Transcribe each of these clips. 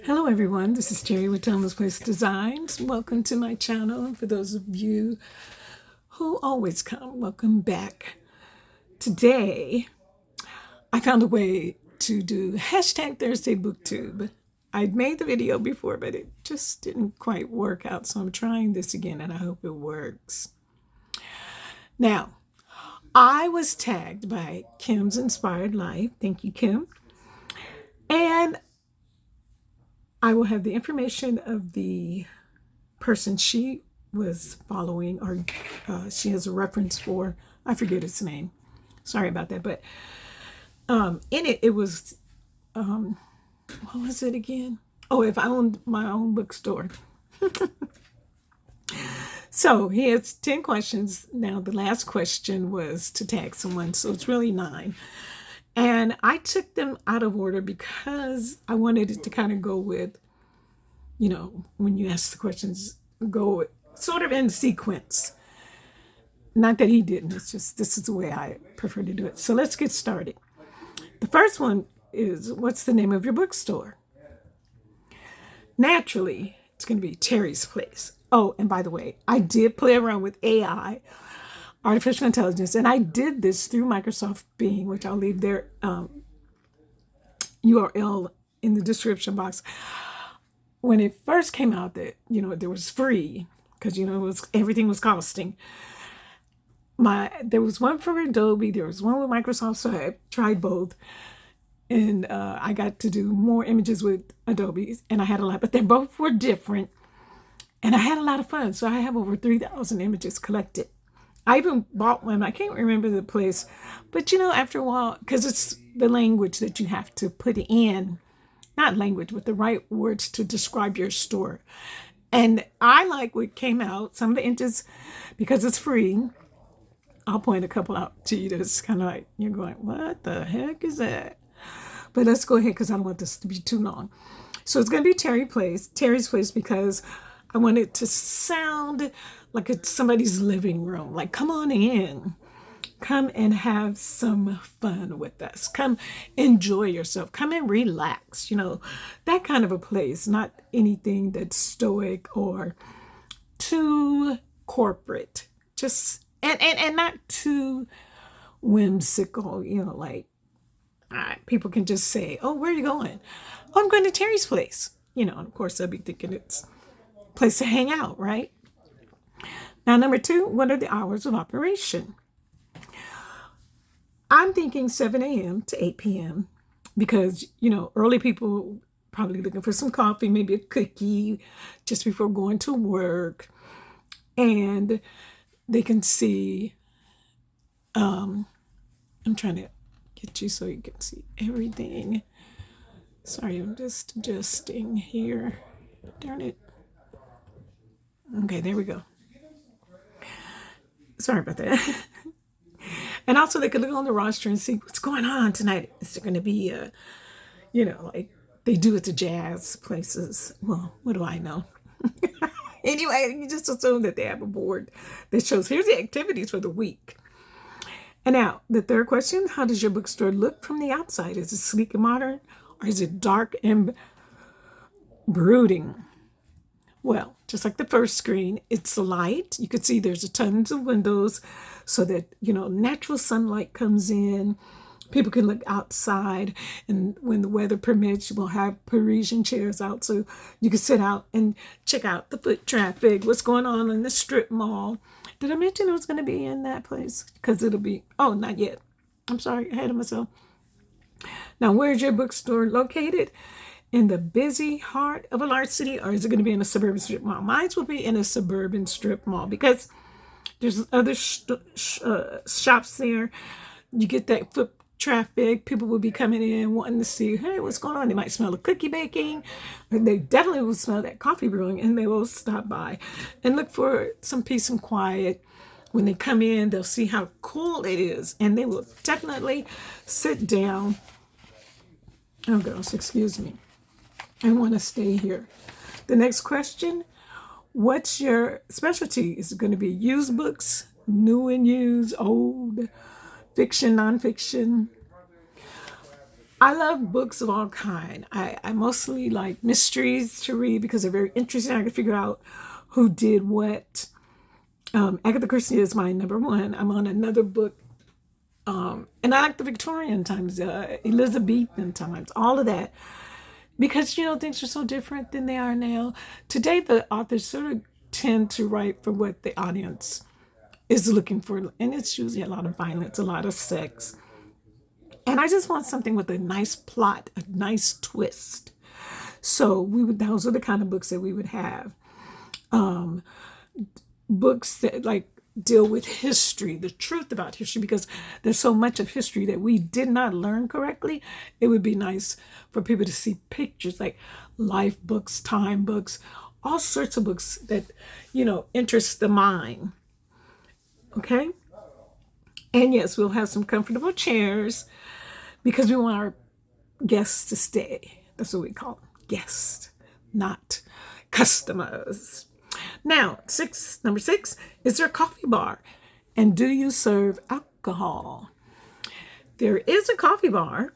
Hello everyone, this is Terry with Thomas Place Designs. Welcome to my channel. For those of you who always come, welcome back. Today, I found a way to do hashtag Thursday BookTube. I'd made the video before, but it just didn't quite work out, so I'm trying this again and I hope it works. Now, I was tagged by Kim's Inspired Life. Thank you, Kim. And I will have the information of the person she was following, or she has a reference for. I forget its name. Sorry about that. But in it, it was, what was it again? Oh, if I owned my own bookstore. So he has 10 questions. Now, the last question was to tag someone. So it's really 9. And I took them out of order because I wanted it to kind of go with, when you ask the questions, go sort of in sequence. Not that he didn't, it's just this is the way I prefer to do it. So let's get started. The first one is, what's the name of your bookstore? Naturally, it's going to be Terry's Place. Oh, and by the way, I did play around with AI, artificial intelligence, and I did this through Microsoft Bing, which I'll leave their URL in the description box. When it first came out that, there was free, because, everything was costing. There was one for Adobe, there was one with Microsoft, so I tried both. And I got to do more images with Adobe, and I had a lot, but they both were different. And I had a lot of fun. So I have over 3,000 images collected. I even bought one. I can't remember the place. But, after a while, because it's the language that you have to put in, not language, but the right words to describe your store. And I like what came out. Some of the images, because it's free, I'll point a couple out to you that's kind of like, you're going, what the heck is that? But let's go ahead because I don't want this to be too long. So it's going to be Terry's Place, because I want it to sound like it's somebody's living room. Like, come on in. Come and have some fun with us. Come enjoy yourself. Come and relax. That kind of a place. Not anything that's stoic or too corporate. Just, and not too whimsical. Like, people can just say, oh, where are you going? Oh, I'm going to Terry's Place. And of course, I'll be thinking it's place to hang out, right? Now, number 2, what are the hours of operation? I'm thinking 7 a.m. to 8 p.m. because, early people probably looking for some coffee, maybe a cookie just before going to work. And they can see, I'm trying to get you so you can see everything. Sorry, I'm just adjusting here. Darn it. Okay, there we go. Sorry about that. And also they could look on the roster and see what's going on tonight. Is there going to be like they do at the jazz places? Well, what do I know? Anyway, you just assume that they have a board that shows here's the activities for the week. And now, the third question, how does your bookstore look from the outside? Is it sleek and modern, or is it dark and brooding? Well, just like the first screen, it's light. You can see there's tons of windows so that, natural sunlight comes in. People can look outside. And when the weather permits, we'll have Parisian chairs out so you can sit out and check out the foot traffic, what's going on in the strip mall. Did I mention it was going to be in that place? Because it'll be, oh, not yet. I'm sorry, ahead of myself. Now, where's your bookstore located? In the busy heart of a large city, or is it going to be in a suburban strip mall? Mine will be in a suburban strip mall because there's other shops there. You get that foot traffic. People will be coming in wanting to see, hey, what's going on? They might smell a cookie baking. They definitely will smell that coffee brewing, and they will stop by and look for some peace and quiet. When they come in, they'll see how cool it is, and they will definitely sit down. Oh, girls, excuse me. I want to stay here. The next question, what's your specialty? Is it going to be used books, new and used, old, fiction, nonfiction? I love books of all kind. I mostly like mysteries to read because they're very interesting. I can figure out who did what. Agatha Christie is my number one. I'm on another book. And I like the Victorian times, Elizabethan times, all of that. Because, things are so different than they are now. Today, the authors sort of tend to write for what the audience is looking for. And it's usually a lot of violence, a lot of sex. And I just want something with a nice plot, a nice twist. So those are the kind of books that we would have. Books that deal with history, the truth about history, because there's so much of history that we did not learn correctly. It would be nice for people to see pictures like life books, time books, all sorts of books that, interest the mind. Okay. And yes, we'll have some comfortable chairs because we want our guests to stay. That's what we call them, guests, not customers. Now, number six, is there a coffee bar? And do you serve alcohol? There is a coffee bar,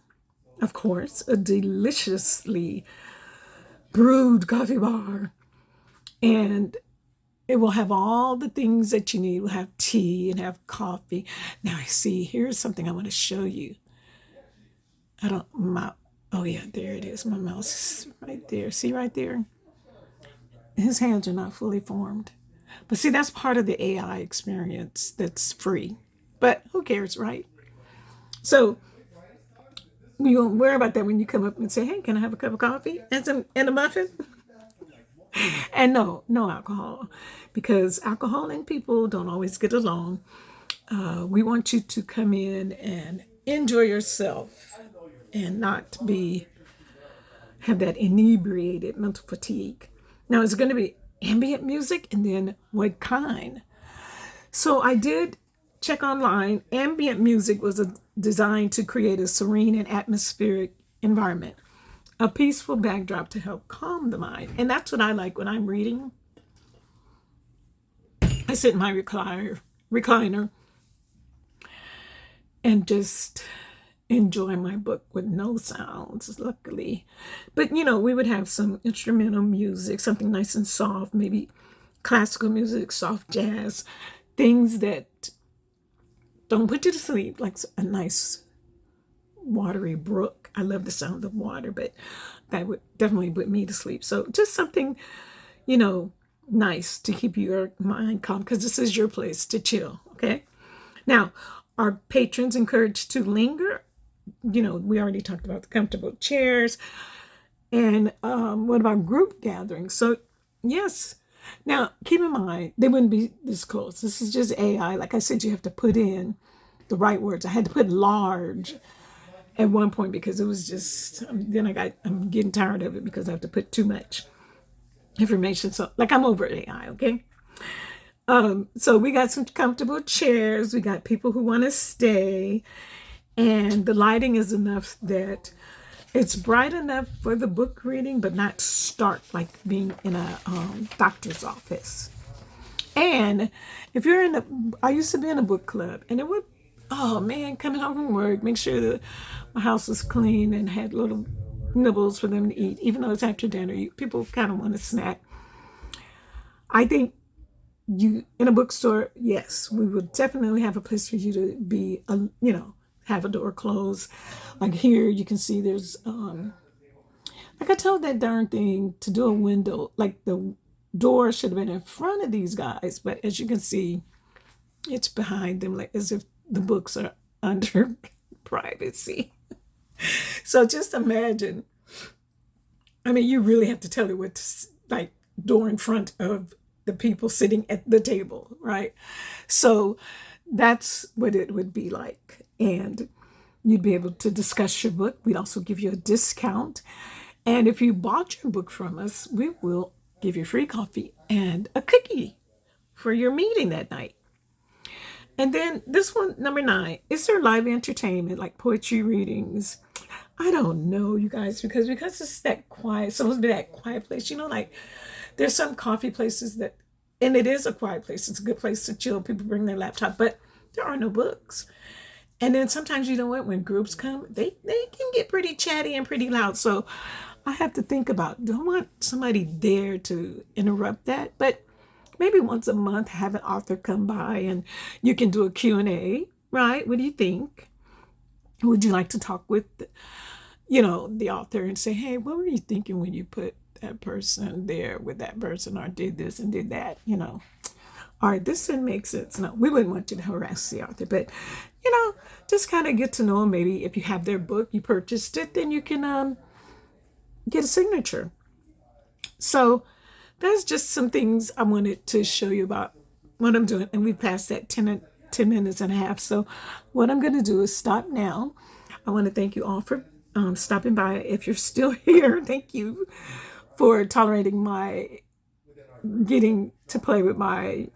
of course, a deliciously brewed coffee bar. And it will have all the things that you need. We'll have tea and have coffee. Now, I see, here's something I want to show you. Oh yeah, there it is. My mouse is right there. See right there? His hands are not fully formed. But see, that's part of the AI experience that's free. But who cares, right? So you won't worry about that when you come up and say, hey, can I have a cup of coffee and a muffin? And no alcohol, because alcohol and people don't always get along. We want you to come in and enjoy yourself and not have that inebriated mental fatigue. Now, it's going to be ambient music, and then what kind? So I did check online. Ambient music was designed to create a serene and atmospheric environment, a peaceful backdrop to help calm the mind. And that's what I like when I'm reading. I sit in my recliner and just enjoy my book with no sounds, luckily. But, we would have some instrumental music, something nice and soft, maybe classical music, soft jazz, things that don't put you to sleep, like a nice watery brook. I love the sound of water, but that would definitely put me to sleep. So just something, nice to keep your mind calm, because this is your place to chill, okay? Now, are patrons encouraged to linger? We already talked about the comfortable chairs. And what about group gatherings? So, yes. Now, keep in mind, they wouldn't be this close. This is just AI. Like I said, you have to put in the right words. I had to put large at one point because it was just, I'm getting tired of it because I have to put too much information. So, I'm over AI, okay? So we got some comfortable chairs. We got people who want to stay. And the lighting is enough that it's bright enough for the book reading, but not stark like being in a doctor's office. And if you're I used to be in a book club, and it would, oh man, coming home from work, make sure that my house was clean and had little nibbles for them to eat, even though it's after dinner. People kind of want a snack. I think in a bookstore, yes, we would definitely have a place for you to be, have a door closed. Like here, you can see there's, I told that darn thing to do a window, like the door should have been in front of these guys, but as you can see, it's behind them, like as if the books are under privacy. So just imagine, you really have to tell it what door in front of the people sitting at the table, right? So that's what it would be like. And you'd be able to discuss your book. We'd also give you a discount. And if you bought your book from us, we will give you free coffee and a cookie for your meeting that night. And then this one, number 9, is there live entertainment like poetry readings? I don't know, you guys, because it's that quiet, supposed to be that quiet place. There's some coffee places and it is a quiet place. It's a good place to chill. People bring their laptop, but there are no books. And then sometimes, you know what, when groups come, they can get pretty chatty and pretty loud. So I have to think about, do I want somebody there to interrupt that? But maybe once a month, have an author come by and you can do a Q&A, right? What do you think? Would you like to talk with, the author and say, hey, what were you thinking when you put that person there with that person or did this and did that, All right, this didn't make sense. No, we wouldn't want you to harass the author, but just kind of get to know them. Maybe if you have their book, you purchased it, then you can get a signature. So that's just some things I wanted to show you about what I'm doing. And we passed that 10 minutes and a half. So what I'm going to do is stop now. I want to thank you all for stopping by. If you're still here, thank you for tolerating my getting to play with my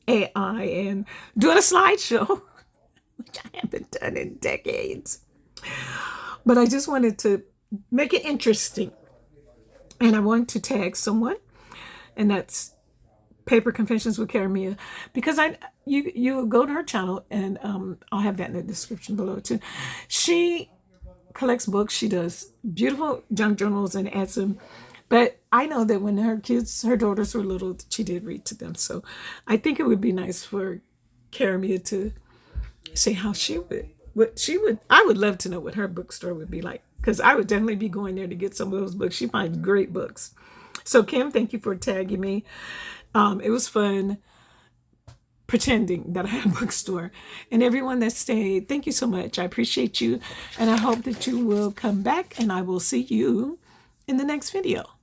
AI and doing a slideshow, which I haven't done in decades. But I just wanted to make it interesting. And I want to tag someone, and that's Paper Confessions with Karamia, because you go to her channel, and I'll have that in the description below too. She collects books. She does beautiful junk journals and adds them. But I know that when her daughters were little, she did read to them. So I think it would be nice for Karamia to say how I would love to know what her bookstore would be like, because I would definitely be going there to get some of those books. She finds great books. So Kim, thank you for tagging me. It was fun pretending that I had a bookstore. And everyone that stayed, thank you so much. I appreciate you. And I hope that you will come back, and I will see you in the next video.